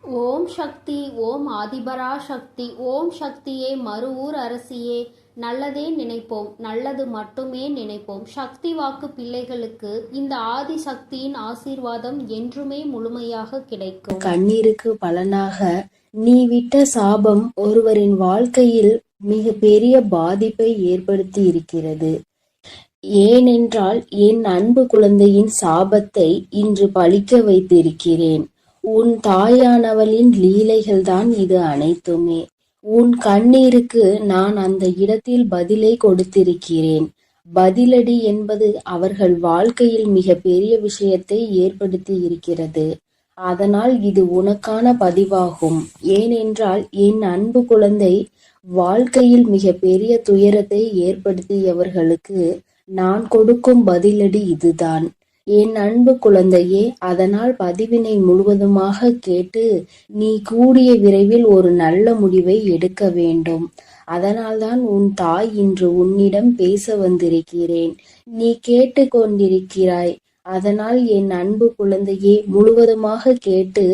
ஓம் சக்தி. ஓம் ஆதிபரா சக்தி. ஓம் சக்தியே, மறுவூர் அரசியே. நல்லதே நினைப்போம், நல்லது மட்டுமே நினைப்போம். சக்தி வாக்கு பிள்ளைகளுக்கு இந்த ஆதி சக்தியின் ஆசீர்வாதம் என்றுமே முழுமையாக கிடைக்கும். கண்ணீருக்கு பலனாக நீ விட்ட சாபம் ஒருவரின் வாழ்க்கையில் மிக பெரிய பாதிப்பை ஏற்படுத்தி இருக்கிறது. ஏனென்றால் என் அன்பு குழந்தையின் சாபத்தை இன்று பழிக்க வைத்திருக்கிறேன். உன் தாயானவளின் லீலைகள்தான் இது அனைத்துமே. உன் கண்ணீருக்கு நான் அந்த இடத்தில் பதிலை கொடுத்திருக்கிறேன். பதிலடி என்பது அவர்கள் வாழ்க்கையில் மிக பெரிய விஷயத்தை ஏற்படுத்தி இருக்கிறது. அதனால் இது உனக்கான பதிவாகும். ஏனென்றால் என் அன்பு குழந்தை வாழ்க்கையில் மிக பெரிய துயரத்தை ஏற்படுத்தியவர்களுக்கு நான் கொடுக்கும் பதிலடி இதுதான். என் அன்பு குழந்தையே, அதனால் பதிவினை முழுவதுமாக கேட்டு நீ கூடிய விரைவில் ஒரு நல்ல முடிவை எடுக்க வேண்டும். அதனால்தான் உன் தாய் இன்று உன்னிடம் பேச வந்திருக்கிறேன். நீ கேட்டு கொண்டிருக்கிறாய். அதனால் என் அன்பு குழந்தையே, முழுவதுமாக கேட்டு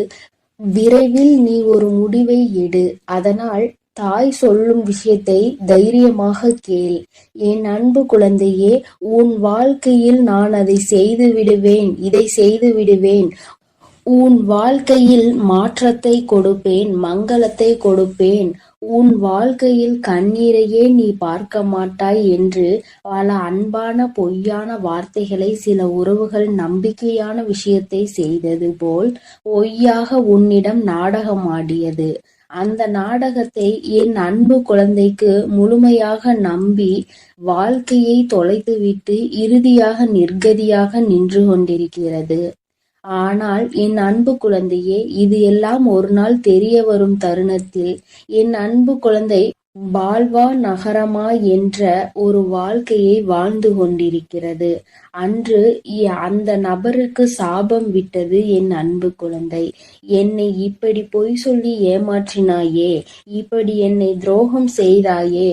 விரைவில் நீ ஒரு முடிவை எடு. அதனால் தாய் சொல்லும் விஷயத்தை தைரியமாக கேள். என் அன்பு குழந்தையே, உன் வாழ்க்கையில் நான் அதை செய்து விடுவேன், இதை செய்து விடுவேன். உன் வாழ்க்கையில் மாற்றத்தை கொடுப்பேன், மங்களத்தை கொடுப்பேன். உன் வாழ்க்கையில் கண்ணீரையே நீ பார்க்க மாட்டாய் என்று பல அன்பான பொய்யான வார்த்தைகளை சில உறவுகள் நம்பிக்கையான விஷயத்தை செய்தது போல் பொய்யாக உன்னிடம் நாடகம் ஆடியது. அந்த நாடகத்தை என் அன்பு குழந்தைக்கு முழுமையாக நம்பி வாழ்க்கையை தொலைத்துவிட்டு இறுதியாக நிர்கதியாக நின்று கொண்டிருக்கிறது. ஆனால் என் அன்பு குழந்தையே, இது எல்லாம் ஒரு நாள் தெரிய வரும் தருணத்தில் என் அன்பு குழந்தை பால்வா நகரமா என்ற ஒரு வாழ்க்கையை வாழ்ந்து கொண்டிருக்கிறது. அன்று அந்த நபருக்கு சாபம் விட்டது என் அன்பு குழந்தை. என்னை இப்படி பொய் சொல்லி ஏமாற்றினாயே, இப்படி என்னை துரோகம் செய்தாயே,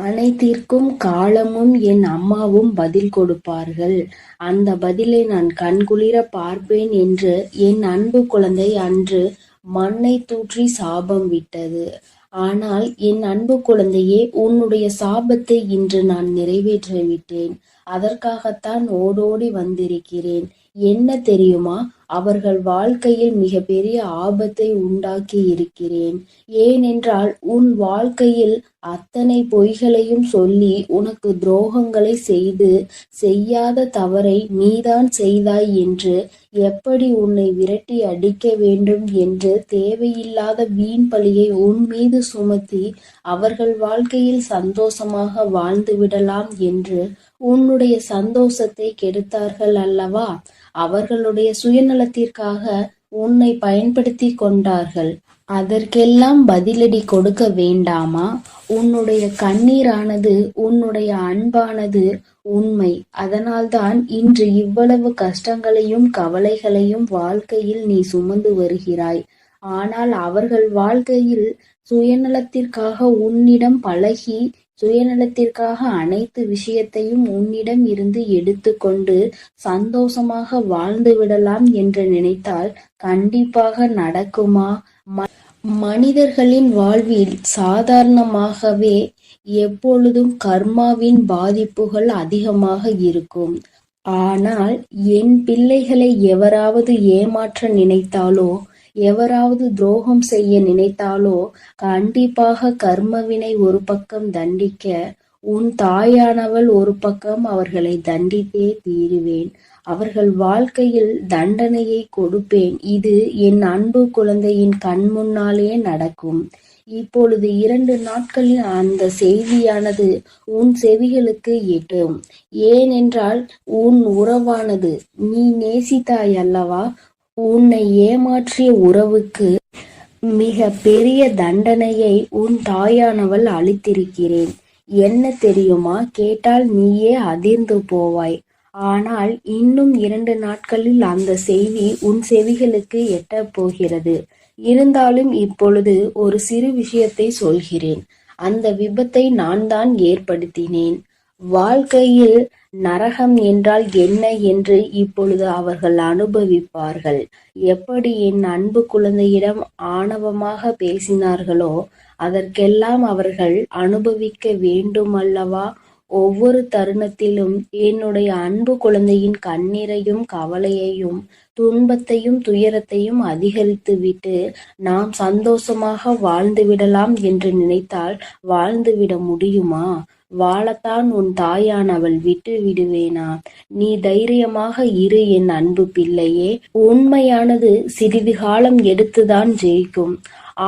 அனைத்திற்கும் காலமும் என் அம்மாவும் பதில் கொடுப்பார்கள். அந்த பதிலை நான் கண்குளிர பார்ப்பேன் என்று என் அன்பு குழந்தை அன்று மண்ணை தூற்றி சாபம் விட்டது. ஆனால் என் அன்பு குழந்தையே, உன்னுடைய சாபத்தை இன்று நான் நிறைவேற்றிவிட்டேன். அதற்காகத்தான் ஓடோடி வந்திருக்கிறேன். என்ன தெரியுமா, அவர்கள் வாழ்க்கையில் மிக பெரிய ஆபத்தை உண்டாக்கி இருக்கிறேன். ஏனென்றால் உன் வாழ்க்கையில் அத்தனை பொய்களையும் சொல்லி உனக்கு துரோகங்களை செய்து செய்யாத தவறை நீதான் செய்தாய் என்று எப்படி உன்னை விரட்டி அடிக்க வேண்டும் என்று தேவையில்லாத வீண் பழியை உன் மீது சுமத்தி அவர்கள் வாழ்க்கையில் சந்தோஷமாக வாழ்ந்து விடலாம் என்று உன்னுடைய சந்தோஷத்தை கெடுத்தார்கள் அல்லவா? அவர்களுடைய சுயநலத்திற்காக உன்னை பயன்படுத்தி கொண்டார்கள். அதற்கெல்லாம் பதிலடி கொடுக்க வேண்டாமா? உன்னுடைய கண்ணீரானது, உன்னுடைய அன்பானது உண்மை. அதனால்தான் இன்று இவ்வளவு கஷ்டங்களையும் கவலைகளையும் வாழ்க்கையில் நீ சுமந்து வருகிறாய். ஆனால் அவர்கள் வாழ்க்கையில் சுயநலத்திற்காக உன்னிடம் பழகி, சுயநலத்திற்காக அனைத்து விஷயத்தையும் உன்னிடம் இருந்து எடுத்துக்கொண்டு சந்தோஷமாக வாழ்ந்து விடலாம் என்று நினைத்தால் கண்டிப்பாக நடக்குமா? மனிதர்களின் வாழ்வில் சாதாரணமாகவே எப்பொழுதும் கர்மாவின் பாதிப்புகள் அதிகமாக இருக்கும். ஆனால் என் பிள்ளைகளை எவராவது ஏமாற்ற நினைத்தாலோ, எவராவது துரோகம் செய்ய நினைத்தாலோ கண்டிப்பாக கர்மவினை ஒரு பக்கம் தண்டிக்க, உன் தாயானவள் ஒரு பக்கம் அவர்களை தண்டித்தே தீருவேன். அவர்கள் வாழ்க்கையில் தண்டனையை கொடுப்பேன். இது என் அன்பு குழந்தையின் கண் முன்னாலே நடக்கும். இப்பொழுது 2 நாட்களில் அந்த செய்தியானது உன் செவிகளுக்கு எட்டும். ஏனென்றால் உன் உறவானது, நீ நேசித்தாய் அல்லவா? உன்னை ஏமாற்றிய உறவுக்கு மிக பெரிய தண்டனையை உன் தாயானவள் அளித்திருக்கிறேன். என்ன தெரியுமா? கேட்டால் நீயே அதிர்ந்து போவாய். ஆனால் இன்னும் 2 நாட்களில் அந்த செய்தி உன் செவிகளுக்கு எட்டப் போகிறது. இருந்தாலும் இப்பொழுது ஒரு சிறு விஷயத்தை சொல்கிறேன். அந்த விபத்தை நான் தான் ஏற்படுத்தினேன். வாழ்க்கையில் நரகம் என்றால் என்ன என்று இப்பொழுது அவர்கள் அனுபவிப்பார்கள். எப்படி என் அன்பு குழந்தையிடம் ஆணவமாக பேசினார்களோ அதற்கெல்லாம் அவர்கள் அனுபவிக்க வேண்டுமல்லவா? ஒவ்வொரு தருணத்திலும் என்னுடைய அன்பு குழந்தையின் கண்ணீரையும் கவலையையும் துன்பத்தையும் துயரத்தையும் அதிகரித்துவிட்டு நாம் சந்தோஷமாக வாழ்ந்துவிடலாம் என்று நினைத்தால் வாழ்ந்துவிட முடியுமா? வாழத்தான் உன் தாயானவள் விட்டு விடுவேனா? நீ தைரியமாக இரு என் அன்பு பிள்ளையே. உண்மையானது சிறிது காலம் எடுத்துதான் ஜெயிக்கும்.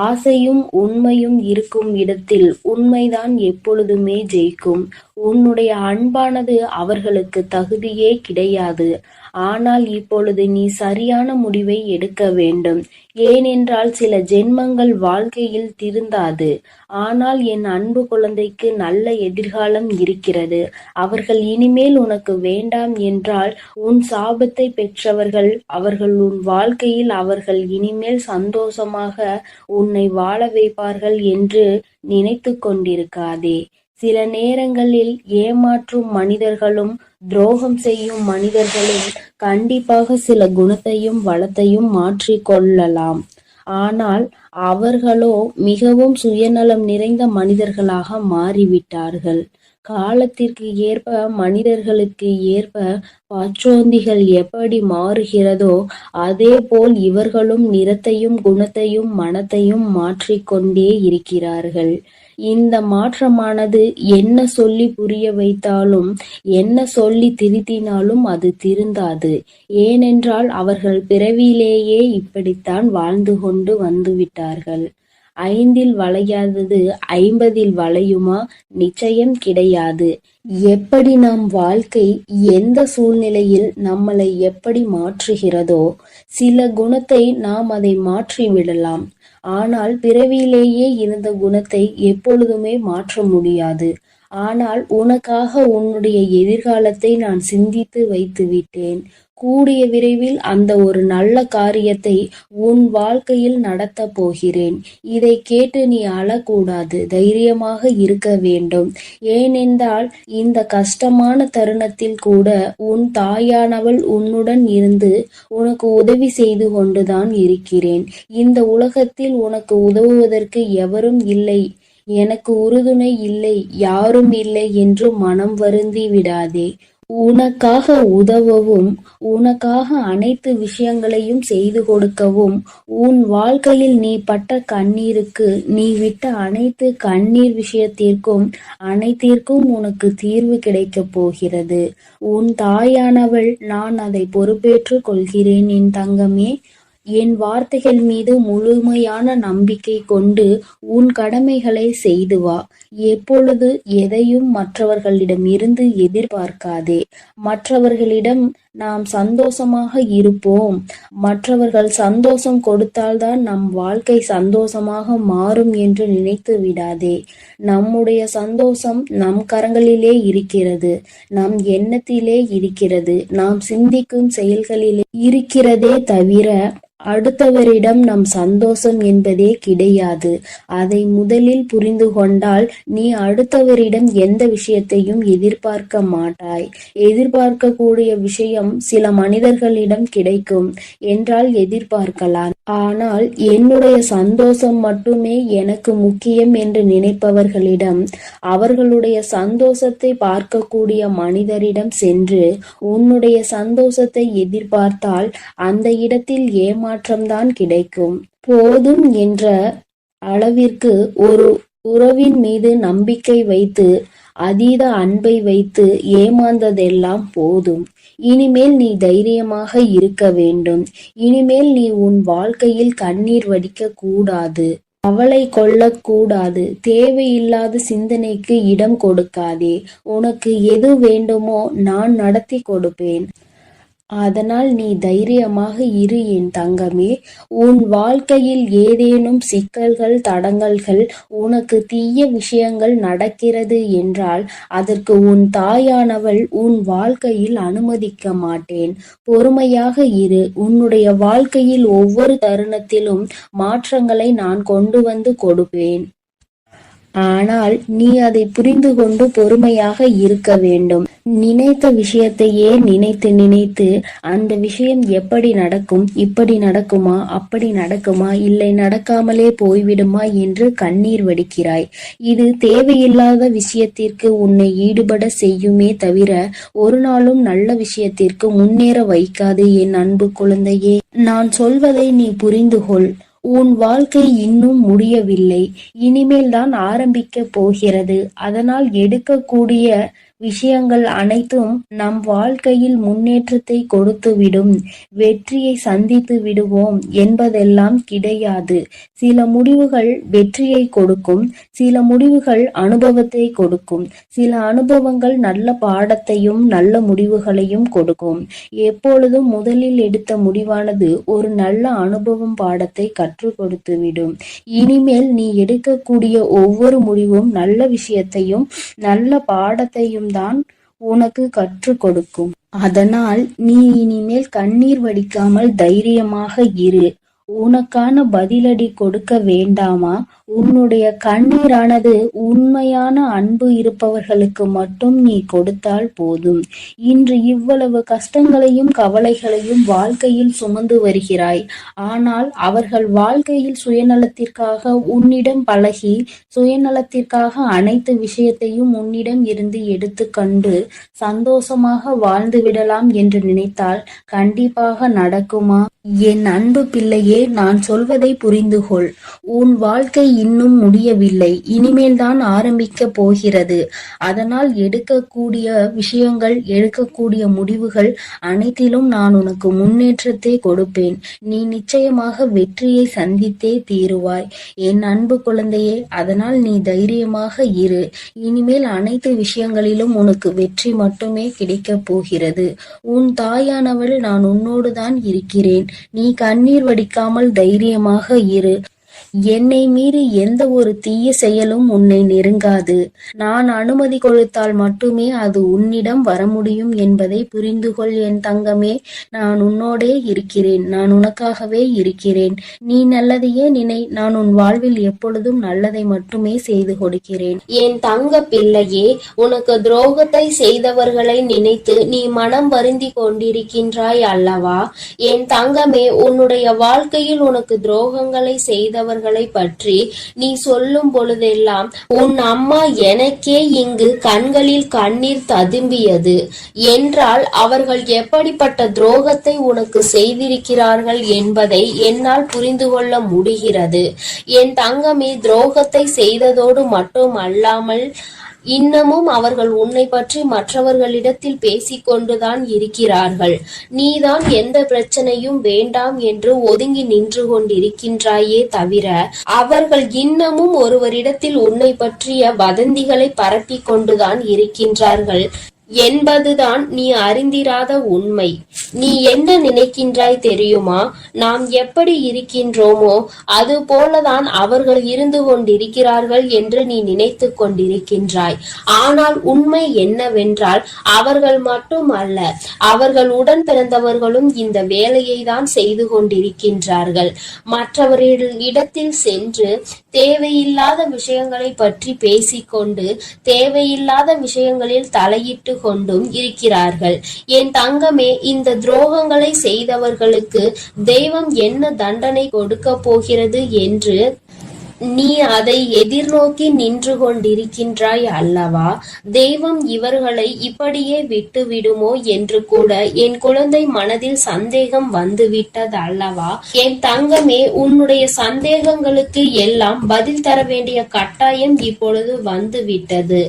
ஆசையும் உண்மையும் இருக்கும் இடத்தில் உண்மைதான் எப்பொழுதுமே ஜெயிக்கும். உன்னுடைய அன்பானது அவர்களுக்கு தகுதியே கிடையாது. ஆனால் இப்பொழுது நீ சரியான முடிவை எடுக்க வேண்டும். ஏனென்றால் சில ஜென்மங்கள் வாழ்க்கையில் திருந்தாது. ஆனால் என் அன்பு குழந்தைக்கு நல்ல எதிர்காலம் இருக்கிறது. அவர்கள் இனிமேல் உனக்கு வேண்டாம் என்றால் உன் சாபத்தை பெற்றவர்கள் அவர்கள் உன் வாழ்க்கையில் அவர்கள் இனிமேல் சந்தோஷமாக உன்னை வாழ வைப்பார்கள் என்று நினைத்து கொண்டிருக்காதே. சில நேரங்களில் ஏமாற்றும் மனிதர்களும் துரோகம் செய்யும் மனிதர்களும் கண்டிப்பாக சில குணத்தையும் வளத்தையும் மாற்றிக்கொள்ளலாம். ஆனால் அவர்களோ மிகவும் சுயநலம் நிறைந்த மனிதர்களாக மாறிவிட்டார்கள். காலத்திற்கு ஏற்ப மனிதர்களுக்கு ஏற்ப பச்சோந்திகள் எப்படி மாறுகிறதோ அதேபோல் இவர்களும் நிறத்தையும் குணத்தையும் மனத்தையும் மாற்றிக்கொண்டே இருக்கிறார்கள். இந்த மாற்றமானது என்ன சொல்லி புரிய வைத்தாலும் என்ன சொல்லி திருத்தினாலும் அது திருந்தாது. ஏனென்றால் அவர்கள் பிறவியிலேயே இப்படித்தான் வாழ்ந்து கொண்டு வந்துவிட்டார்கள். 5இல் வளையாதது 50இல் வளையுமா? நிச்சயம் கிடையாது. எப்படி நம் வாழ்க்கை எந்த சூழ்நிலையில் நம்மளை எப்படி மாற்றுகிறதோ சில குணத்தை நாம் அதை மாற்றி விடலாம். ஆனால் பிறவியிலேயே இருந்த குணத்தை எப்பொழுதுமே மாற்ற முடியாது. ஆனால் உனக்காக உன்னுடைய எதிர்காலத்தை நான் சிந்தித்து வைத்து விட்டேன். கூடிய விரைவில் அந்த ஒரு நல்ல காரியத்தை உன் வாழ்க்கையில் நடத்த போகிறேன். இதை கேட்டு நீ அழக்கூடாது, தைரியமாக இருக்க வேண்டும். ஏனென்றால் இந்த கஷ்டமான தருணத்தில் கூட உன் தாயானவள் உன்னுடன் இருந்து உனக்கு உதவி செய்து கொண்டுதான் இருக்கிறேன். இந்த உலகத்தில் உனக்கு உதவுவதற்கு எவரும் இல்லை, எனக்கு உறுதுணை இல்லை, யாரும் இல்லை என்று மனம் வருந்தி விடாதே. உனக்காக உதவவும் உனக்காக அனைத்து விஷயங்களையும் செய்து கொடுக்கவும் உன் வாழ்க்கையில் நீ பட்ட கண்ணீருக்கு நீ விட்ட அனைத்து கண்ணீர் விஷயத்திற்கும் அனைத்திற்கும் உனக்கு தீர்வு கிடைக்கப் போகிறது. உன் தாயானவள் நான் அதை பொறுப்பேற்று கொள்கிறேன் என் தங்கமே. என் வார்த்தைகள் மீது முழுமையான நம்பிக்கை கொண்டு உன் கடமைகளை செய்து வா. எப்பொழுது எதையும் மற்றவர்களிடம் இருந்து எதிர்பார்க்காதே. மற்றவர்களிடம் நாம் சந்தோஷமாக இருப்போம், மற்றவர்கள் சந்தோஷம் கொடுத்தால்தான் நம் வாழ்க்கை சந்தோஷமாக மாறும் என்று நினைத்து விடாதே. நம்முடைய சந்தோஷம் நம் கரங்களிலே இருக்கிறது, நம் எண்ணத்திலே இருக்கிறது, நாம் சிந்திக்கும் செயல்களிலே இருக்கிறதே தவிர அடுத்தவரிடம் நம் சந்தோஷம் என்பதே கிடையாது. அதை முதலில் புரிந்து கொண்டால் நீ அடுத்தவரிடம் எந்த விஷயத்தையும் எதிர்பார்க்க மாட்டாய். எதிர்பார்க்கக்கூடிய விஷயம் சில மனிதர்களிடம் கிடைக்கும் என்றால் எதிர்பார்க்கலாம். ஆனால் என்னுடைய சந்தோஷம் மட்டுமே எனக்கு முக்கியம் என்று நினைப்பவர்களிடம் அவர்களுடைய சந்தோஷத்தை பார்க்கக்கூடிய மனிதரிடம் சென்று உன்னுடைய சந்தோஷத்தை எதிர்பார்த்தால் அந்த இடத்தில் ஏமாற்றம்தான் கிடைக்கும். போதும் என்ற அளவிற்கு ஒரு உறவின் மீது நம்பிக்கை வைத்து அதீத அன்பை வைத்து ஏமாந்ததெல்லாம் போதும். இனிமேல் நீ தைரியமாக இருக்க வேண்டும். இனிமேல் நீ உன் வாழ்க்கையில் கண்ணீர் வடிக்க கூடாது, கவலை கொள்ளக்கூடாது. தேவையில்லாத சிந்தனைக்கு இடம் கொடுக்காதே. உனக்கு எது வேண்டுமோ நான் நடத்தி கொடுப்பேன். அதனால் நீ தைரியமாக இரு என் தங்கமே. உன் வாழ்க்கையில் ஏதேனும் சிக்கல்கள் தடங்கல்கள் உனக்கு தீய விஷயங்கள் நடக்கிறது என்றால் அதற்கு உன் தாயானவள் உன் வாழ்க்கையில் அனுமதிக்க மாட்டேன். பொறுமையாக இரு. உன்னுடைய வாழ்க்கையில் ஒவ்வொரு தருணத்திலும் மாற்றங்களை நான் கொண்டு வந்து கொடுப்பேன். ஆனால் நீ அதை புரிந்து கொண்டு பொறுமையாக இருக்க வேண்டும். நினைத்த விஷயத்தையே நினைத்து நினைத்து அந்த விஷயம் எப்படி நடக்கும், இப்படி நடக்குமா, அப்படி நடக்குமா, இல்லை நடக்காமலே போய்விடுமா என்று கண்ணீர் வடிக்கிறாய். இது தேவையில்லாத விஷயத்திற்கு உன்னை ஈடுபட செய்யுமே தவிர ஒரு நாளும் நல்ல விஷயத்திற்கு முன்னேற வைக்காது. என் அன்பு குழந்தையே, நான் சொல்வதை நீ புரிந்து கொள். உன் வாழ்க்கை இன்னும் முடியவில்லை, இனிமேல் தான் ஆரம்பிக்க போகிறது. அதனால் எடுக்கக்கூடிய விஷயங்கள் அனைத்தும் நம் வாழ்க்கையில் முன்னேற்றத்தை கொடுத்துவிடும், வெற்றியை சந்தித்து விடுவோம் என்பதெல்லாம் கிடையாது. சில முடிவுகள் வெற்றியை கொடுக்கும், சில முடிவுகள் அனுபவத்தை கொடுக்கும், சில அனுபவங்கள் நல்ல பாடத்தையும் நல்ல முடிவுகளையும் கொடுக்கும். எப்பொழுதும் முதலில் எடுத்த முடிவானது ஒரு நல்ல அனுபவம் பாடத்தை கற்றுக் கொடுத்துவிடும். இனிமேல் நீ எடுக்கக்கூடிய ஒவ்வொரு முடிவும் நல்ல விஷயத்தையும் நல்ல பாடத்தையும் தான் உனக்கு கற்றுக் கொடுக்கும். அதனால் நீ இனிமேல் கண்ணீர் வடிக்காமல் தைரியமாக இரு. உனக்கான பதிலடி கொடுக்க வேண்டாமா? உன்னுடைய கண்ணீரானது உண்மையான அன்பு இருப்பவர்களுக்கு மட்டும் நீ கொடுத்தால் போதும். இன்று இவ்வளவு கஷ்டங்களையும் கவலைகளையும் வாழ்க்கையில் சுமந்து வருகிறாய். ஆனால் அவர்கள் வாழ்க்கையில் சுயநலத்திற்காக உன்னிடம் பழகி, சுயநலத்திற்காக அனைத்து விஷயத்தையும் உன்னிடம் இருந்து எடுத்துக்கொண்டு சந்தோஷமாக வாழ்ந்து விடலாம் என்று நினைத்தால் கண்டிப்பாக நடக்குமா? என் அன்பு பிள்ளையே, நான் சொல்வதை புரிந்து கொள். உன் வாழ்க்கை இன்னும் முடியவில்லை, இனிமேல் தான் ஆரம்பிக்க போகிறது. அதனால் எடுக்கக்கூடிய விஷயங்கள், எடுக்கக்கூடிய முடிவுகள் அனைத்திலும் நான் உனக்கு முன்னேற்றத்தை கொடுப்பேன். நீ நிச்சயமாக வெற்றியை சந்தித்தே தீருவாய் என் அன்பு குழந்தையே. அதனால் நீ தைரியமாக இரு. இனிமேல் அனைத்து விஷயங்களிலும் உனக்கு வெற்றி மட்டுமே கிடைக்கப் போகிறது. உன் தாயானவள் நான் உன்னோடு தான் இருக்கிறேன். நீ கண்ணீர் வடிக்காமல் தைரியமாக இரு. என்னை மீறி எந்த ஒரு தீய செயலும் உன்னை நெருங்காது. நான் அனுமதி கொடுத்தால் மட்டுமே அது உன்னிடம் வர முடியும் என்பதை புரிந்து கொள் என் தங்கமே. நான் உன்னோடே இருக்கிறேன், நான் உனக்காகவே இருக்கிறேன். நீ நல்லதையே நினை. நான் உன் வாழ்வில் எப்பொழுதும் நல்லதை மட்டுமே செய்து கொடுக்கிறேன். என் தங்க பிள்ளையே, உனக்கு துரோகத்தை செய்தவர்களை நினைத்து நீ மனம் வருந்தி கொண்டிருக்கின்றாய் அல்லவா? என் தங்கமே, உன்னுடைய வாழ்க்கையில் உனக்கு துரோகங்களை செய்தவர்களை பற்றி நீ சொல்லும் பொழுதெல்லாம் உன் அம்மா எனக்கே இங்கு கண்களில் கண்ணீர் ததும்பியது என்றால் அவர்கள் எப்படிப்பட்ட துரோகத்தை உனக்கு செய்திருக்கிறார்கள் என்பதை என்னால் புரிந்து கொள்ள முடிகிறது. என் தங்கமே, துரோகத்தை செய்ததோடு மட்டும் அல்லாமல் இன்னமும் அவர்கள் உன்னை பற்றி மற்றவர்களிடத்தில் பேசிக்கொண்டுதான் இருக்கிறார்கள். நீதான் எந்த பிரச்சனையும் வேண்டாம் என்று ஒதுங்கி நின்று கொண்டிருக்கின்றாயே தவிர அவர்கள் இன்னமும் ஒருவரிடத்தில் உன்னை பற்றிய வதந்திகளை பரப்பிக் கொண்டுதான் இருக்கின்றார்கள் என்பதுதான் நீ அறிந்திராத உண்மை. நீ என்ன நினைக்கின்றாய் தெரியுமா? நாம் எப்படி இருக்கின்றோமோ அது போலதான் அவர்கள் இருந்து கொண்டிருக்கிறார்கள் என்று நீ நினைத்து கொண்டிருக்கின்றாய். ஆனால் உண்மை என்னவென்றால் அவர்கள் மட்டும் அல்ல, அவர்கள் உடன் பிறந்தவர்களும் இந்த வேலையை தான் செய்து கொண்டிருக்கின்றார்கள். மற்றவர்களிடத்தில் சென்று தேவையில்லாத விஷயங்களை பற்றி பேசிக்கொண்டு தேவையில்லாத விஷயங்களில் தலையிட்டு கொண்டும் இருக்கிறார்கள். என் தங்கமே, இந்த துரோகங்களை செய்தவர்களுக்கு தெய்வம் என்ன தண்டனை கொடுக்க போகிறது என்று நீ அதை எதிர்நோக்கி நின்று கொண்டிருக்கின்றாய் அல்லவா? தெய்வம் இவர்களை இப்படியே விட்டு விடுமோ என்று கூட என் குழந்தை மனதில் சந்தேகம் வந்துவிட்டது அல்லவா? என் தங்கமே, உன்னுடைய சந்தேகங்களுக்கு எல்லாம் பதில் தர வேண்டிய கட்டாயம் இப்பொழுது வந்துவிட்டது.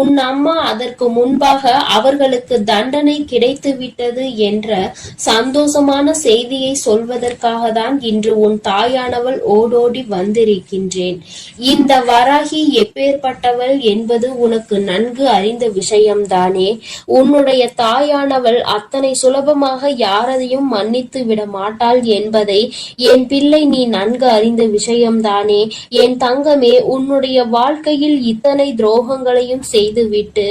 உன் அம்மா அதற்கு முன்பாக அவர்களுக்கு தண்டனை கிடைத்து விட்டது என்ற சந்தோஷமான செய்தியை சொல்வதற்காக தான் இன்று உன் தாயானவள் ஓடோடி வந்திருக்கின்றாள். இந்த வராகி எப்பேற்பட்டவள் என்பது உனக்கு நன்கு அறிந்த விஷயம்தானே? உன்னுடைய தாயானவள் அத்தனை சுலபமாக யாரையும் மன்னித்து விட மாட்டாள் என்பதை என் பிள்ளை நீ நன்கு அறிந்த விஷயம்தானே? என் தங்கமே, உன்னுடைய வாழ்க்கையில் இத்தனை துரோகங்களையும் செய்துவிட்டு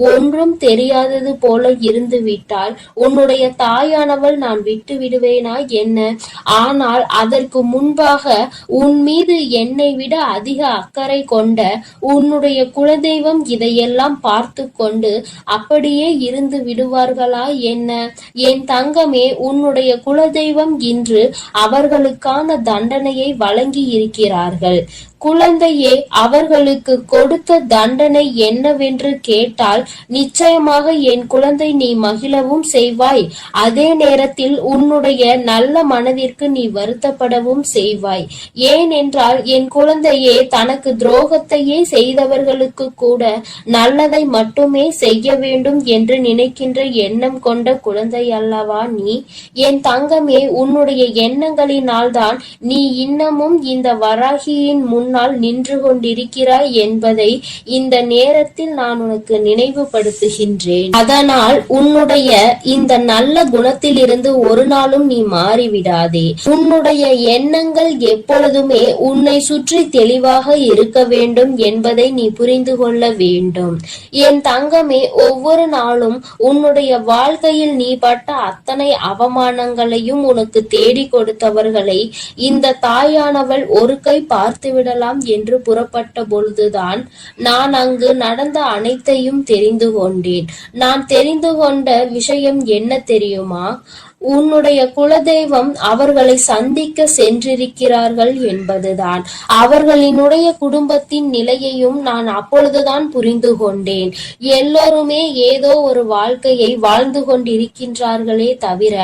ஒன்றும் தெரியாதது போல இருந்து விட்டால் உன்னுடைய தாயானவள் நான் விட்டு விடுவேனா என்ன? ஆனால் அதற்கு முன்பாக உன் மீது என்னை விட அதிக அக்கறை கொண்ட உன்னுடைய குலதெய்வம் இதையெல்லாம் பார்த்து கொண்டு அப்படியே இருந்து விடுவார்களா என்ன? என் தங்கமே, உன்னுடைய குலதெய்வம் இன்று அவர்களுக்கான தண்டனையை வழங்கி இருக்கிறார்கள். குழந்தையே, அவர்களுக்கு கொடுத்த தண்டனை என்னவென்று கேட்டால் நிச்சயமாக என் குழந்தை நீ மகிழவும் செய்வாய். அதே நேரத்தில் உன்னுடைய நல்ல மனதிற்கு நீ வருத்தப்படவும் செய்வாய். ஏனென்றால் என் குழந்தையே, தனக்கு துரோகத்தையே செய்தவர்களுக்கு கூட நல்லதை மட்டுமே செய்ய வேண்டும் என்று நினைக்கின்ற எண்ணம் கொண்ட குழந்தை அல்லவா நீ? என் தங்கமே, உன்னுடைய எண்ணங்களினால் தான் நீ இன்னமும் இந்த வராகியின் முன்னால் நின்று கொண்டிருக்கிறாய் என்பதை இந்த நேரத்தில் நான் உனக்கு நினைவுபடுத்துகின்றேன். அதனால் உன்னுடைய இந்த நல்ல குணத்திலிருந்து ஒரு நாளும் நீ மாறிவிடாதே. உன்னுடைய எண்ணங்கள் எப்பொழுதுமே உன்னை சுற்றி தெளிவாக இருக்க வேண்டும் என்பதை நீ புரிந்து கொள்ள வேண்டும். என் தங்கமே, ஒவ்வொரு நாளும் உன்னுடைய வாழ்க்கையில் நீ பட்ட அத்தனை அவமானங்களையும் உனக்கு தேடி கொடுத்தவர்களை இந்த தாயானவள் ஒரு கை பார்த்துவிடலாம் என்று புறப்பட்ட பொழுதுதான் நான் அங்கு நடந்த அனைத்தையும் தெரிந்து கொண்டேன். நான் தெரிந்து கொண்ட விஷயம் என்ன தெரியுமா? உன்னுடைய குலதெய்வம் அவர்களை சந்திக்க சென்றிருக்கிறார்கள் என்பதுதான். அவர்களினுடைய குடும்பத்தின் நிலையையும் நான் அப்பொழுதுதான் புரிந்து கொண்டேன். எல்லோருமே ஏதோ ஒரு வாழ்க்கையை வாழ்ந்து கொண்டிருக்கின்றார்களே தவிர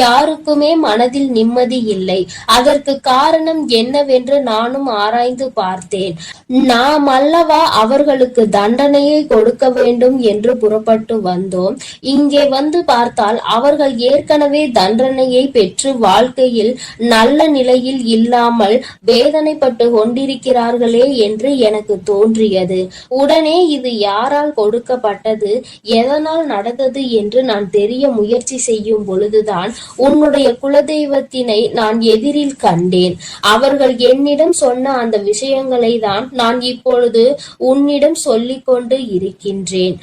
யாருக்குமே மனதில் நிம்மதி இல்லை. அதற்கு காரணம் என்னவென்று நானும் ஆராய்ந்து பார்த்தேன். நாம் அல்லவா அவர்களுக்கு தண்டனையை கொடுக்க வேண்டும் என்று புறப்பட்டு வந்தோம். இங்கே வந்து பார்த்தால் அவர்கள் ஏற்கனவே தண்டனையை பெற்று வாழ்க்கையில் நல்ல நிலையில் இல்லாமல் வேதனைப்பட்டு கொண்டிருக்கிறார்களே என்று எனக்கு தோன்றியது. உடனே இது யாரால் கொடுக்கப்பட்டது, எதனால் நடந்தது என்று நான் தெரிய முயற்சி செய்யும் பொழுதுதான் உன்னுடைய குலதெய்வத்தினை நான் எதிரில் கண்டேன். அவர்கள் என்னிடம் சொன்ன அந்த விஷயங்களை தான் நான் இப்பொழுது உன்னிடம் சொல்லிக் கொண்டு இருக்கின்றேன்.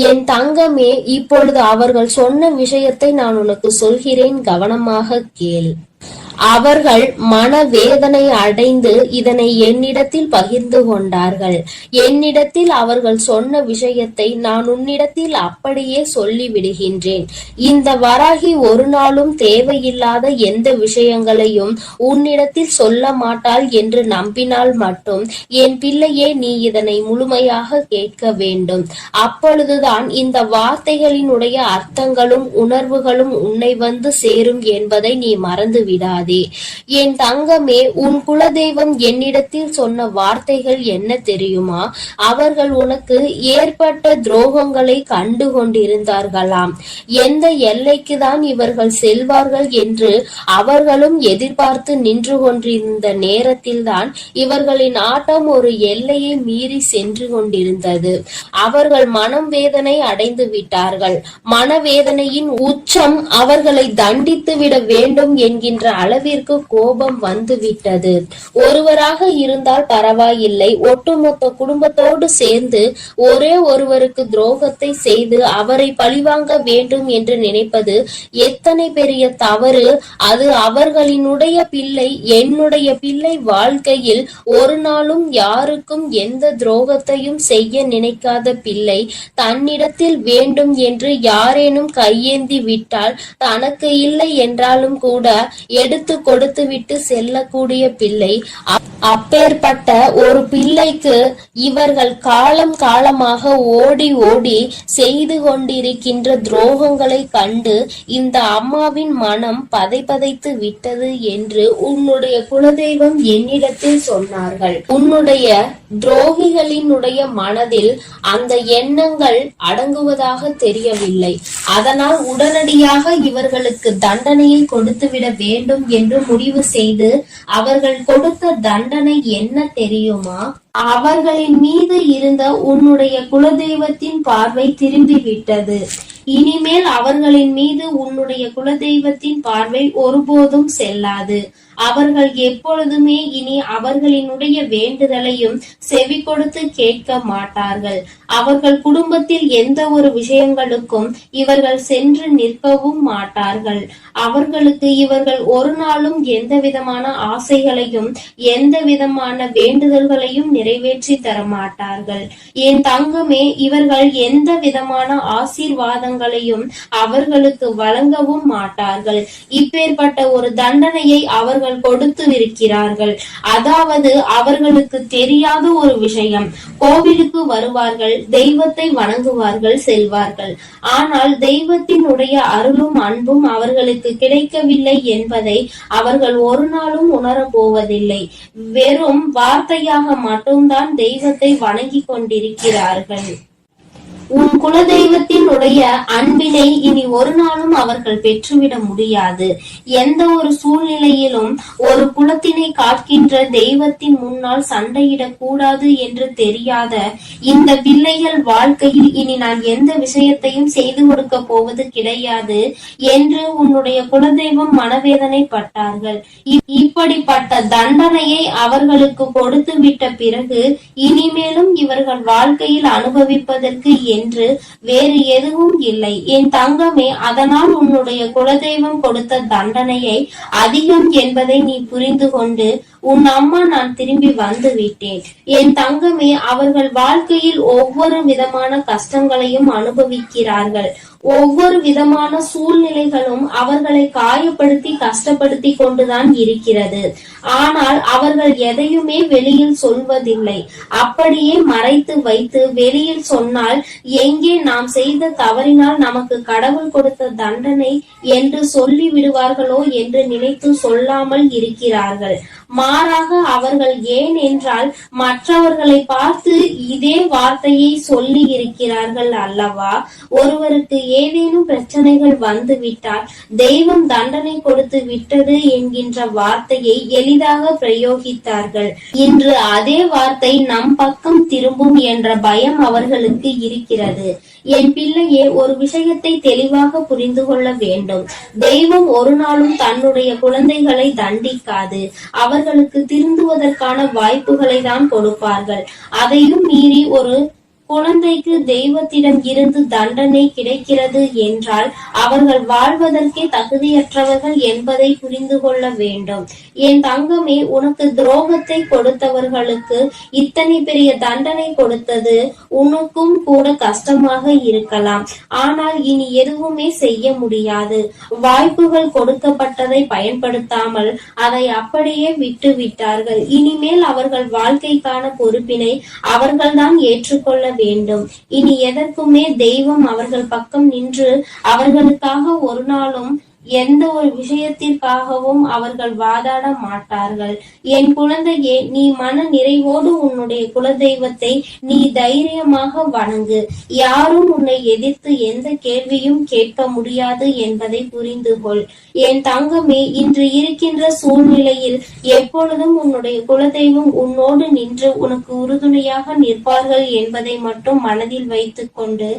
என் தங்கமே, இப்பொழுது அவர்கள் சொன்ன விஷயத்தை நான் உனக்கு சொல்கிறேன், கவனமாக கேள். அவர்கள் மனவேதனை அடைந்து இதனை என்னிடத்தில் பகிர்ந்து கொண்டார்கள். என்னிடத்தில் அவர்கள் சொன்ன விஷயத்தை நான் உன்னிடத்தில் அப்படியே சொல்லி விடுகின்றேன். இந்த வராகி ஒரு நாளும் தேவையில்லாத எந்த விஷயங்களையும் உன்னிடத்தில் சொல்ல மாட்டாள் என்று நம்பினால் மட்டும் என் பிள்ளையே, நீ இதனை முழுமையாக கேட்க வேண்டும். அப்பொழுதுதான் இந்த வார்த்தைகளினுடைய அர்த்தங்களும் உணர்வுகளும் உன்னை வந்து சேரும் என்பதை நீ மறந்து விடாதே. என் தங்கமே, உன் குலதெய்வம் என்னிடத்தில் சொன்ன வார்த்தைகள் என்ன தெரியுமா? அவர்கள் உனக்கு ஏற்பட்ட துரோகங்களை கண்டு கொண்டிருந்தார்களாம். எந்த எல்லைக்கு தான் இவர்கள் செல்வார்கள் என்று அவர்களும் எதிர்பார்த்து நின்று கொண்டிருந்த நேரத்தில் தான் இவர்களின் ஆட்டம் ஒரு எல்லையை மீறி சென்று கொண்டிருந்தது. அவர்கள் மனம் வேதனை அடைந்து விட்டார்கள். மனவேதனையின் உச்சம் அவர்களை தண்டித்து விட வேண்டும் என்கின்ற அளவிற்கு கோபம் வந்து விட்டது. ஒருவராக இருந்தால் பரவாயில்லை, ஒட்டுமொத்த குடும்பத்தோடு சேர்ந்து ஒரே ஒருவருக்கு துரோகத்தை செய்து அவரை பழிவாங்க வேண்டும் என்று நினைப்பது எத்தனை பெரிய தவறு. அது அவர்களினுடைய பிள்ளை, என்னுடைய பிள்ளை வாழ்க்கையில் ஒரு நாளும் யாருக்கும் எந்த துரோகத்தையும் செய்ய நினைக்காத பிள்ளை தன்னிடத்தில் வேண்டும் என்று யாரேனும் கையேந்தி விட்டால் தனக்கு இல்லை என்றாலும் கூட எடுத்து கொடுத்து விட்டு செல்லக்கூடிய பிள்ளை. அப்பேற்பட்ட ஒரு பிள்ளைக்கு இவர்கள் காலம் காலமாக ஓடி ஓடி செய்து கொண்டிருக்கின்ற துரோகங்களை கண்டு இந்த அம்மாவின் மனம் பதைத்து விட்டது என்று உன்னுடைய குலதெய்வம் என்னிடத்தில் சொன்னார்கள். உன்னுடைய துரோகிகளினுடைய மனதில் அந்த எண்ணங்கள் அடங்குவதாக தெரியவில்லை. அதனால் உடனடியாக இவர்களுக்கு தண்டனையை கொடுத்துவிட வேண்டும் என்று முடிவு செய்து அவர்கள் கொடுத்த தண்டனை என்ன தெரியுமா? அவர்களின் மீது இருந்த உன்னுடைய குலதெய்வத்தின் பார்வை திரும்பி விட்டது. இனிமேல் அவர்களின் மீது உன்னுடைய குலதெய்வத்தின் பார்வை ஒருபோதும் செல்லாது. அவர்கள் எப்பொழுதுமே இனி அவர்களினுடைய வேண்டுதலையும் செவி கொடுத்து கேட்க மாட்டார்கள். அவர்கள் குடும்பத்தில் எந்த ஒரு விஷயங்களுக்கும் இவர்கள் சென்று நிற்கவும் மாட்டார்கள். அவர்களுக்கு இவர்கள் ஒரு நாளும் எந்த விதமான ஆசைகளையும் எந்த விதமான வேண்டுதல்களையும் நிறைவேற்றி தர மாட்டார்கள். என் தங்கமே, இவர்கள் எந்த விதமான ஆசீர்வாதங்களையும் அவர்களுக்கு வழங்கவும் மாட்டார்கள். இப்பேற்பட்ட ஒரு தண்டனையை அவர்கள் கொடுத்து இருக்கிறார்கள். அதாவது அவர்களுக்கு தெரியாத ஒரு விஷயம், கோவிலுக்கு வருவார்கள், தெய்வத்தை வணங்குவார்கள், செல்வார்கள். ஆனால் தெய்வத்தினுடைய அருளும் அன்பும் அவர்களுக்கு கிடைக்கவில்லை என்பதை அவர்கள் ஒரு நாளும் உணரப் போவதில்லை. வெறும் வார்த்தையாக மட்டும்தான் தெய்வத்தை வணங்கி கொண்டிருக்கிறார்கள். உன் குலதெய்வத்தினுடைய அன்பினை இனி ஒரு நாளும் அவர்கள் பெற்றுவிட முடியாது. எந்த ஒரு சூழ்நிலையிலும் ஒரு குலத்தினை காக்கின்ற தெய்வத்தின் முன்னால் சண்டையிடக் கூடாது என்று தெரியாத இந்த பிள்ளைகள் வாழ்க்கையில் இனி நான் எந்த விஷயத்தையும் செய்து கொடுக்க போவது கிடையாது என்று உன்னுடைய குலதெய்வம் மனவேதனைப்பட்டார்கள். இப்படிப்பட்ட தண்டனையை அவர்களுக்கு கொடுத்து விட்ட பிறகு இனிமேலும் இவர்கள் வாழ்க்கையில் அனுபவிப்பதற்கு என்று வேறு எதுவும் இல்லை. என் தங்கமே, அதனால் உன்னுடைய குலதெய்வம் கொடுத்த தண்டனையை அதிகம் என்பதை நீ புரிந்து கொண்டு உன் அம்மா நான் திரும்பி வந்து விட்டேன். என் தங்கமே, அவர்கள் வாழ்க்கையில் ஒவ்வொரு விதமான கஷ்டங்களையும் அனுபவிக்கிறார்கள். ஒவ்வொரு விதமான சூழ்நிலைகளும் அவர்களை காயப்படுத்தி கஷ்டப்படுத்தி கொண்டுதான் இருக்கிறது. ஆனால் அவர்கள் எதையுமே வெளியில் சொல்வதில்லை. அப்படியே மறைத்து வைத்து வெளியில் சொன்னால் எங்கே நாம் செய்த தவறினால் நமக்கு கடவுள் கொடுத்த தண்டனை என்று சொல்லி விடுவார்களோ என்று நினைத்து சொல்லாமல் இருக்கிறார்கள். மாறாக அவர்கள் ஏன் என்றால் மற்றவர்களை பார்த்து இதே வார்த்தையை சொல்லி இருக்கிறார்கள் அல்லவா? ஒருவருக்கு ஏதேனும் பிரச்சனைகள் வந்து விட்டால் தெய்வம் தண்டனை கொடுத்து விட்டது என்கின்ற வார்த்தையை எளிதாக பிரயோகித்தார்கள். இன்று அதே வார்த்தை நம் பக்கம் திரும்பும் என்ற பயம் அவர்களுக்கு இருக்கிறது. என் பிள்ளையே, ஒரு விஷயத்தை தெளிவாக புரிந்து கொள்ள வேண்டும். தெய்வம் ஒரு நாளும் தன்னுடைய குழந்தைகளை தண்டிக்காது. அவர்களுக்கு திருந்துவதற்கான வாய்ப்புகளை தான் கொடுப்பார்கள். அதையும் மீறி ஒரு குழந்தைக்கு தெய்வத்திடம் இருந்து தண்டனை கிடைக்கிறது என்றால் அவர்கள் வாழ்வதற்கே தகுதியற்றவர்கள் என்பதை புரிந்து கொள்ள வேண்டும். என் தங்கமே, உனக்கு துரோகத்தை கொடுத்தவர்களுக்கு இத்தனை பெரிய தண்டனை கொடுத்தது உனக்கும் கூட கஷ்டமாக இருக்கலாம். ஆனால் இனி எதுவுமே செய்ய முடியாது. வாய்ப்புகள் கொடுக்கப்பட்டதை பயன்படுத்தாமல் அதை அப்படியே விட்டு விட்டார்கள். இனிமேல் அவர்கள் வாழ்க்கைக்கான பொறுப்பினை அவர்கள்தான் ஏற்றுக்கொள்ள வேண்டும். இனி எதற்குமே தெய்வம் அவர்கள் பக்கம் நின்று அவர்களுக்காக ஒரு நாளும் எந்த ஒரு விஷயத்திற்காகவும் அவர்கள் வாதாட மாட்டார்கள். என் குழந்தையே, நீ மன நிறைவோடு உன்னுடைய குலதெய்வத்தை நீ தைரியமாக வணங்கு. யாரும் உன்னை எதிர்த்து எந்த கேள்வியும் கேட்க முடியாது என்பதை புரிந்து கொள். என் தங்கமே, இன்று இருக்கின்ற சூழ்நிலையில் எப்பொழுதும் உன்னுடைய குலதெய்வம் உன்னோடு நின்று உனக்கு உறுதுணையாக நிற்பார்கள் என்பதை மட்டும் மனதில் வைத்துக் கொண்டு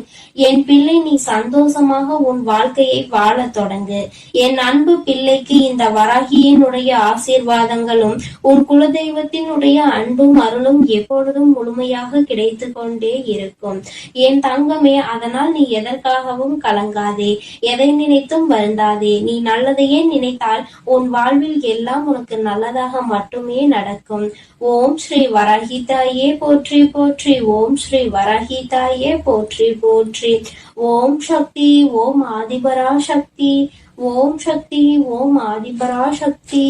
என் பிள்ளை, நீ சந்தோஷமாக உன் வாழ்க்கையை வாழ தொடங்கு. என் அன்பு பிள்ளைக்கு இந்த வராகியினுடைய ஆசீர்வாதங்களும் உன் குலதெய்வத்தினுடைய அன்பும் அருளும் எப்பொழுதும் முழுமையாக கிடைத்து கொண்டே இருக்கும். என் தங்கமே, அதனால் நீ எதற்காகவும் கலங்காதே, எதை நினைத்தும் வருந்தாதே. நீ நல்லதையே நினைத்தால் உன் வாழ்வில் எல்லாம் உனக்கு நல்லதாக மட்டுமே நடக்கும். ஓம் ஸ்ரீ வராகிதாயே போற்றி போற்றி. ஓம் ஸ்ரீ வராகிதாயே போற்றி போற்றி. ஓம் சக்தி, ஓம் ஆதிபரா சக்தி. ஓம் சக்தி, ஓம் ஆதிபரா சக்தி.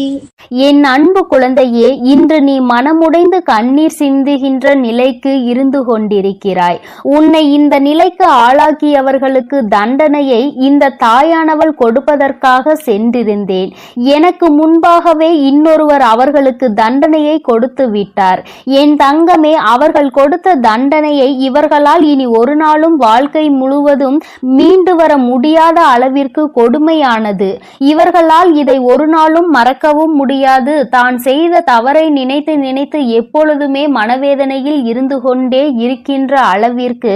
என் அன்பு குழந்தையே, இன்று நீ மனமுடைந்து கண்ணீர் சிந்துகின்ற நிலைக்கு இருந்து கொண்டிருக்கிறாய். உன்னை இந்த நிலைக்கு ஆளாக்கியவர்களுக்கு தண்டனையை இந்த தாயானவள் கொடுப்பதற்காக சென்றிருந்தேன். எனக்கு முன்பாகவே இன்னொருவர் அவர்களுக்கு தண்டனையை கொடுத்து விட்டார். என் தங்கமே, அவர்கள் கொடுத்த தண்டனையை இவர்களால் இனி ஒரு நாளும் வாழ்க்கை முழுவதும் மீண்டு வர முடியாத அளவிற்கு கொடுமையான தவறானது. இவர்களால் இதை ஒரு நாளும் மறக்கவும் முடியாது. தான் செய்த தவறை நினைத்து நினைத்து எப்பொழுதுமே மனவேதனையில் இருந்து கொண்டே இருக்கின்ற அளவிற்கு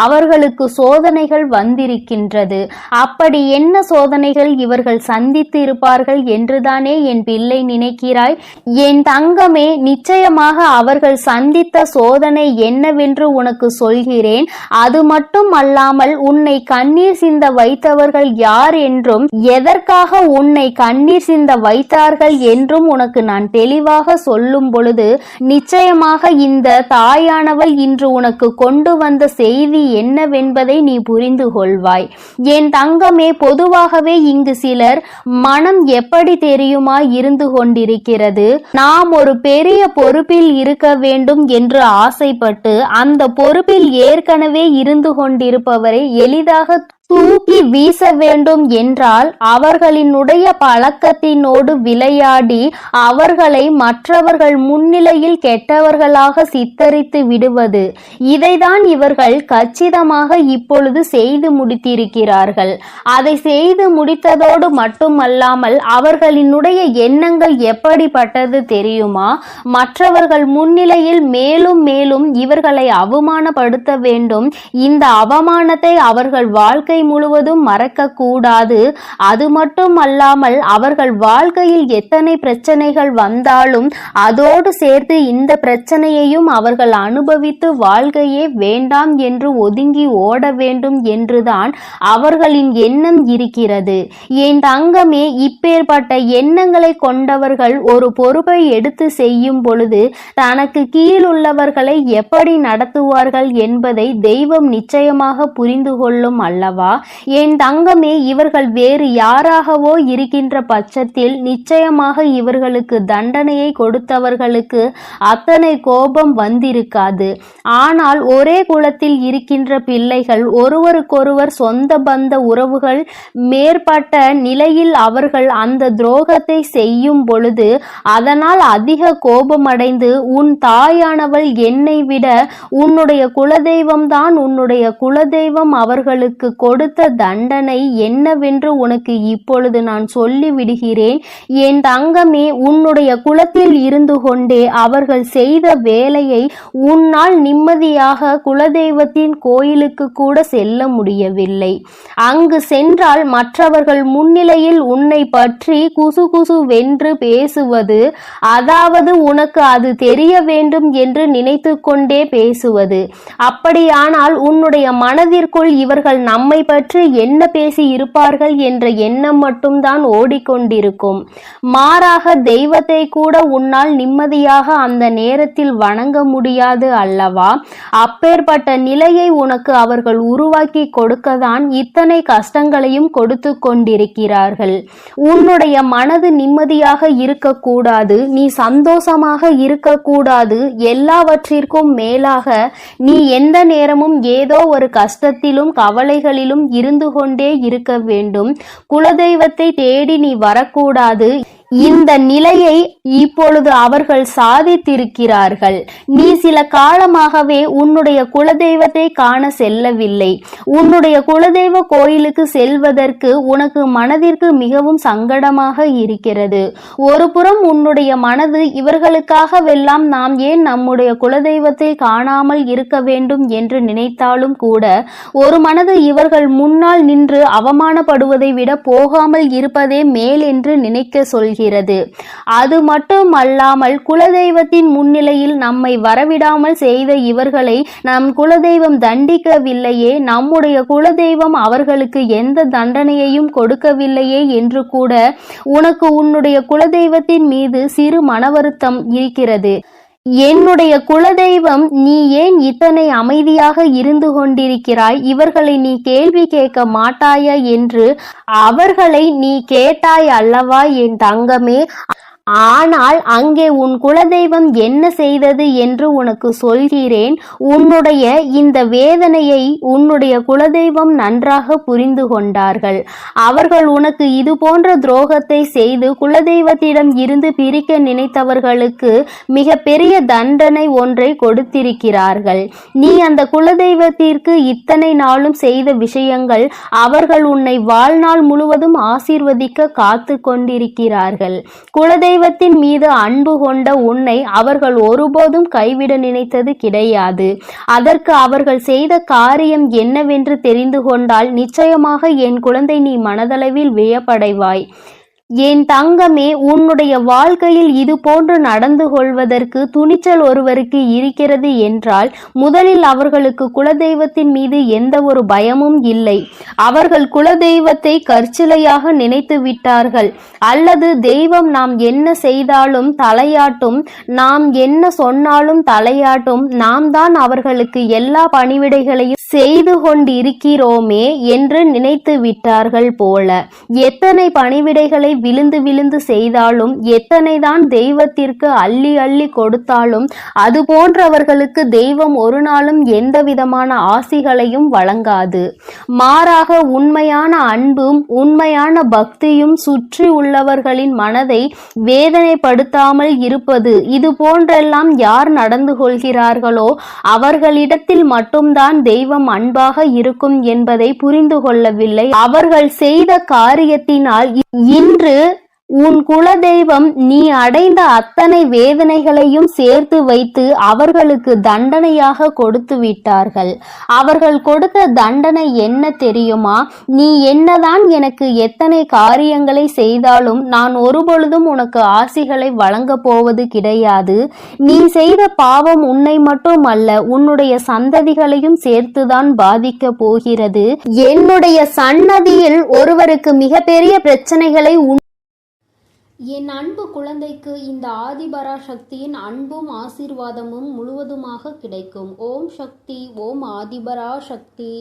அவர்களுக்கு சோதனைகள் வந்திருக்கின்றது. அப்படி என்ன சோதனைகள் இவர்கள் சந்தித்து இருப்பார்கள் என்றுதானே என் பிள்ளை நினைக்கிறாய்? என் தங்கமே, நிச்சயமாக அவர்கள் சந்தித்த சோதனை என்னவென்று உனக்கு சொல்கிறேன். அது மட்டும் அல்லாமல் உன்னை கண்ணீர் சிந்த வைத்தவர்கள் யார் என்றும் எதற்காக உன்னை கண்ணீர் சிந்த வைத்தார்கள் என்றும் உனக்கு நான் தெளிவாக சொல்லும் பொழுது நிச்சயமாக இந்த தாயானவள் இன்று உனக்கு கொண்டு வந்த செய்தி என்னவென்பதை நீ புரிந்து கொள்வாய். என் தங்கமே, பொதுவாகவே இங்கு சிலர் மனம் எப்படி தெரியுமா இருந்து கொண்டிருக்கிறது. நாம் ஒரு பெரிய பொறுப்பில் இருக்க வேண்டும் என்று ஆசைப்பட்டு அந்த பொறுப்பில் ஏற்கனவே இருந்து கொண்டிருப்பவரை எளிதாக தூக்கி வீச வேண்டும் என்றால் அவர்களினுடைய பழக்கத்தினோடு விளையாடி அவர்களை மற்றவர்கள் முன்னிலையில் கெட்டவர்களாக சித்தரித்து விடுவது. இதைதான் இவர்கள் கச்சிதமாக இப்பொழுது செய்து முடித்திருக்கிறார்கள். அதை செய்து முடித்ததோடு மட்டுமல்லாமல் அவர்களினுடைய எண்ணங்கள் எப்படிப்பட்டது தெரியுமா? மற்றவர்கள் முன்னிலையில் மேலும் மேலும் இவர்களை அவமானப்படுத்த வேண்டும். இந்த அவமானத்தை அவர்கள் வாழ்க்கை முழுவதும் மறக்க கூடாது. அது மட்டும் அல்லாமல் அவர்கள் வாழ்க்கையில் எத்தனை பிரச்சனைகள் வந்தாலும் அதோடு சேர்த்து இந்த பிரச்சனையையும் அவர்கள் அனுபவித்து வாழ்க்கையே வேண்டாம் என்று ஒதுங்கி ஓட வேண்டும் என்றுதான் அவர்களின் எண்ணம் இருக்கிறது. என் தங்கமே, இப்பேற்பட்ட எண்ணங்களை கொண்டவர்கள் ஒரு பொறுப்பை எடுத்து செய்யும் பொழுது தனக்கு கீழுள்ளவர்களை எப்படி நடத்துவார்கள் என்பதை தெய்வம் நிச்சயமாக புரிந்து கொள்ளும் அல்லவா? என் தங்கமே, இவர்கள் வேறு யாராகவோ இருக்கின்ற பட்சத்தில் நிச்சயமாக இவர்களுக்கு தண்டனையை கொடுத்தவர்களுக்கு அத்தனை கோபம் வந்திருக்காது. ஆனால் ஒரே குலத்தில் இருக்கின்ற பிள்ளைகள், ஒருவருக்கொருவர் சொந்த பந்த உறவுகள் மேற்பட்ட நிலையில் அவர்கள் அந்த துரோகத்தை செய்யும் பொழுது அதனால் அதிக கோபமடைந்து உன் தாயானவள் என்னை விட உன்னுடைய குலதெய்வம் தான் உன்னுடைய குலதெய்வம் அவர்களுக்கு கொடுத்த தண்டனை என்னவென்று உனக்கு இப்பொழுது நான் சொல்லி விடுகிறேன். என் தங்கமே, உன்னுடைய குலத்தில் இருந்து கொண்டே அவர்கள் செய்த வேலையை உன்னால் நிம்மதியாக குலதெய்வத்தின் கோயிலுக்கு கூட செல்ல முடியவில்லை. அங்கு சென்றால் மற்றவர்கள் முன்னிலையில் உன்னை பற்றி குசு குசு வென்று பேசுவது, அதாவது உனக்கு அது தெரிய வேண்டும் என்று நினைத்து கொண்டே பேசுவது. அப்படியானால் உன்னுடைய மனதிற்குள் இவர்கள் நம்மை பற்றி என்ன பேசி இருப்பார்கள் என்ற எண்ணம் மட்டும்தான் ஓடிக்கொண்டிருக்கும். மாறாக தெய்வத்தை கூட உன்னால் நிம்மதியாக அந்த நேரத்தில் வணங்க முடியாது அல்லவா? அப்பேற்பட்ட நிலையை உனக்கு அவர்கள் உருவாக்கி கொடுக்கத்தான் இத்தனை கஷ்டங்களையும் கொடுத்து கொண்டிருக்கிறார்கள். உன்னுடைய மனது நிம்மதியாக இருக்கக்கூடாது, நீ சந்தோஷமாக இருக்கக்கூடாது. எல்லாவற்றிற்கும் மேலாக நீ எந்த நேரமும் ஏதோ ஒரு கஷ்டத்திலும் கவலைகளிலும் இருந்து கொண்டே இருக்க வேண்டும். குலதெய்வத்தை தேடி நீ வரக்கூடாது. இந்த நிலையை இப்பொழுது அவர்கள் சாதித்திருக்கிறார்கள். நீ சில காலமாகவே உன்னுடைய குலதெய்வத்தை காண செல்லவில்லை. உன்னுடைய குலதெய்வ கோயிலுக்கு செல்வதற்கு உனக்கு மனதிற்கு மிகவும் சங்கடமாக இருக்கிறது. ஒரு புறம் உன்னுடைய மனது இவர்களுக்காகவெல்லாம் நாம் ஏன் நம்முடைய குலதெய்வத்தை காணாமல் இருக்க வேண்டும் என்று நினைத்தாலும் கூட ஒரு மனது இவர்கள் முன்னால் நின்று அவமானப்படுவதை விட போகாமல் இருப்பதே மேல் என்று நினைக்க சொல்கிறது. அது மட்டும் அல்லாமல் குலதெய்வத்தின் முன்னிலையில் நம்மை வரவிடாமல் செய்த இவர்களை நம் குலதெய்வம் தண்டிக்கவில்லையே, நம்முடைய குலதெய்வம் அவர்களுக்கு எந்த தண்டனையையும் கொடுக்கவில்லையே என்று கூட உனக்கு உன்னுடைய குலதெய்வத்தின் மீது சிறு மனவருத்தம் இருக்கிறது. என்னுடைய குலதெய்வம், நீ ஏன் இத்தனை அமைதியாக இருந்து கொண்டிருக்கிறாய்? இவர்களை நீ கேள்வி கேட்க மாட்டாயா என்று அவர்களை நீ கேட்டாய் அல்லவா என் தங்கமே? ஆனால் அங்கே உன் குலதெய்வம் என்ன செய்தது என்று உனக்கு சொல்கிறேன். உன்னுடைய இந்த வேதனையை உன்னுடைய குலதெய்வம் நன்றாக புரிந்து கொண்டார்கள். அவர்கள் உனக்கு இது போன்ற துரோகத்தை செய்து குலதெய்வத்திடம் இருந்து பிரிக்க நினைத்தவர்களுக்கு மிக பெரிய தண்டனை ஒன்றை கொடுத்திருக்கிறார்கள். நீ அந்த குலதெய்வத்திற்கு இத்தனை நாளும் செய்த விஷயங்கள் அவர்கள் உன்னை வாழ்நாள் முழுவதும் ஆசீர்வதிக்க காத்து கொண்டிருக்கிறார்கள். குலதெய்வத்தின் மீது அன்பு கொண்ட உன்னை அவர்கள் ஒருபோதும் கைவிட நினைத்தது கிடையாது. அதற்கு அவர்கள் செய்த காரியம் என்னவென்று தெரிந்து கொண்டால் நிச்சயமாக என் குழந்தை நீ மனதளவில் வியப்படைவாய். என் தங்கமே, உன்னுடைய வாழ்க்கையில் இது போன்று நடந்து கொள்வதற்கு துணிச்சல் ஒருவருக்கு இருக்கிறது என்றால் முதலில் அவர்களுக்கு குலதெய்வத்தின் மீது எந்த ஒரு பயமும் இல்லை. அவர்கள் குலதெய்வத்தை கற்சிலையாக நினைத்து விட்டார்கள். அல்லது தெய்வம் நாம் என்ன செய்தாலும் தலையாட்டும், நாம் என்ன சொன்னாலும் தலையாட்டும், நாம் தான் அவர்களுக்கு எல்லா பணிவிடைகளையும் செய்து கொண்டிருக்கிறோமே என்று நினைத்து விட்டார்கள் போல. எத்தனை பணிவிடைகளை விழுந்து விழுந்து செய்தாலும், எத்தனைதான் தெய்வத்திற்கு அள்ளி அள்ளி கொடுத்தாலும், அது போன்றவர்களுக்கு தெய்வம் ஒரு நாளும் எந்த விதமான ஆசிகளையும் வழங்காது. மாறாக உண்மையான அன்பும் உண்மையான பக்தியும் சுற்றி உள்ளவர்களின் மனதை வேதனைப்படுத்தாமல் இருப்பது, இது போன்றெல்லாம் யார் நடந்து கொள்கிறார்களோ அவர்களிடத்தில் மட்டும்தான் தெய்வம் அன்பாக இருக்கும் என்பதை புரிந்து கொள்ளவில்லை. அவர்கள் செய்த காரியத்தினால் இன்று உன் குலதெய்வம் நீ அடைந்த அத்தனை வேதனைகளையும் சேர்த்து வைத்து அவர்களுக்கு தண்டனையாக கொடுத்து விட்டார்கள். அவர்கள் கொடுத்த தண்டனை என்ன தெரியுமா? நீ என்னதான் எனக்கு எத்தனை காரியங்களை செய்தாலும் நான் ஒருபொழுதும் உனக்கு ஆசிகளை வழங்கப் போவது கிடையாது. நீ செய்த பாவம் உன்னை மட்டுமல்ல, உன்னுடைய சந்ததிகளையும் சேர்த்துதான் பாதிக்க போகிறது. என்னுடைய சன்னதியில் ஒருவருக்கு மிகப்பெரிய பிரச்சனைகளை என் அன்பு குழந்தைக்கு இந்த ஆதிபராசக்தியின் அன்பும் ஆசீர்வாதமும் முழுவதுமாக கிடைக்கும். ஓம் சக்தி, ஓம் ஆதிபராசக்தி.